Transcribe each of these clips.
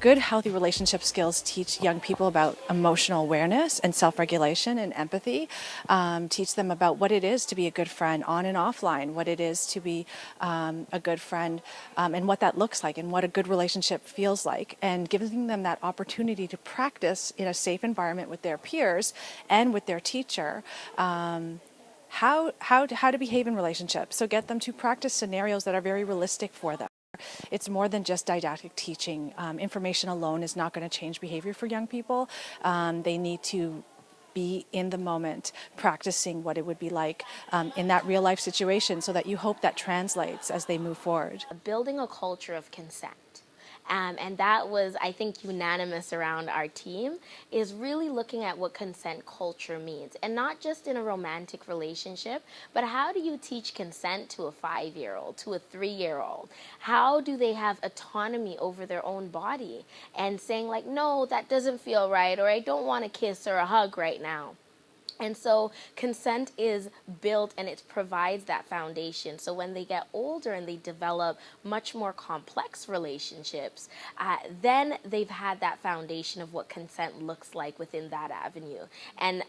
Good, healthy relationship skills teach young people about emotional awareness and self-regulation and empathy. Teach them about what it is to be a good friend on and offline, what it is to be a good friend, and what that looks like and what a good relationship feels like, and giving them that opportunity to practice in a safe environment with their peers and with their teacher. How to behave in relationships. So get them to practice scenarios that are very realistic for them. It's more than just didactic teaching. Information alone is not going to change behavior for young people. They need to be in the moment, practicing what it would be like in that real life situation, so that you hope that translates as they move forward. Building a culture of consent. And that was, I think, unanimous around our team, is really looking at what consent culture means. And not just in a romantic relationship, but how do you teach consent to a 5-year-old, to a 3-year-old? How do they have autonomy over their own body? And saying like, no, that doesn't feel right, or I don't want a kiss or a hug right now. And so consent is built, and it provides that foundation. So when they get older and they develop much more complex relationships, then they've had that foundation of what consent looks like within that avenue. And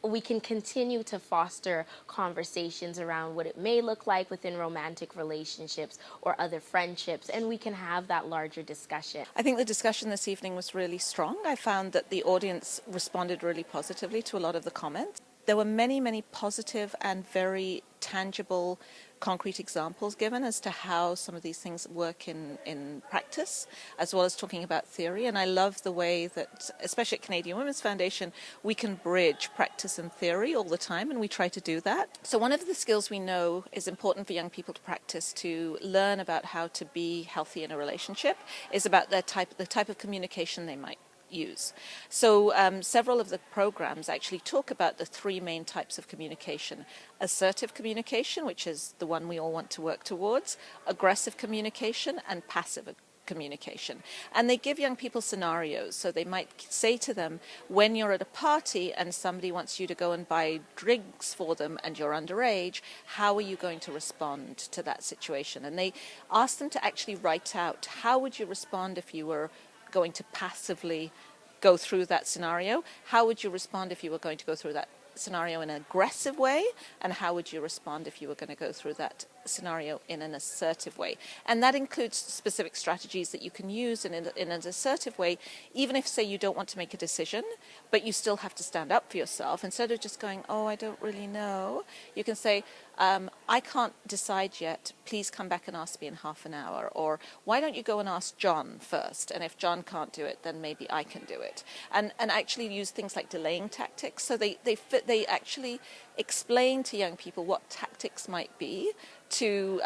we can continue to foster conversations around what it may look like within romantic relationships or other friendships, and we can have that larger discussion. I think the discussion this evening was really strong. I found that the audience responded really positively to a lot of the comments. There were many, many positive and very tangible, concrete examples given as to how some of these things work in practice, as well as talking about theory. And I love the way that, especially at Canadian Women's Foundation, we can bridge practice and theory all the time, and we try to do that. So one of the skills we know is important for young people to practice to learn about how to be healthy in a relationship is about the type of communication they might use. So several of the programs actually talk about the 3 main types of communication: assertive communication, which is the one we all want to work towards, aggressive communication, and passive communication. And they give young people scenarios. So they might say to them, when you're at a party and somebody wants you to go and buy drinks for them and you're underage, how are you going to respond to that situation? And they ask them to actually write out, how would you respond if you were going to passively go through that scenario? How would you respond if you were going to go through that scenario in an aggressive way? And how would you respond if you were going to go through that scenario in an assertive way? And that includes specific strategies that you can use in an assertive way, even if, say, you don't want to make a decision, but you still have to stand up for yourself. Instead of just going, oh, I don't really know, you can say, I can't decide yet, please come back and ask me in half an hour. Or why don't you go and ask John first? And if John can't do it, then maybe I can do it. And actually use things like delaying tactics. So they actually explain to young people what tactics might be to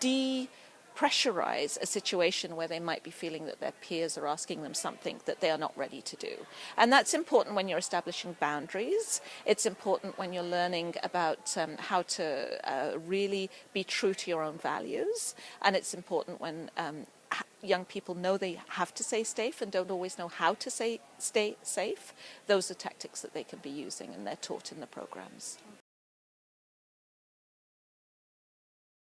de-pressurize a situation where they might be feeling that their peers are asking them something that they are not ready to do. And that's important when you're establishing boundaries. It's important when you're learning about how to really be true to your own values. And it's important when young people know they have to stay safe and don't always know how to stay safe. Those are tactics that they can be using, and they're taught in the programs.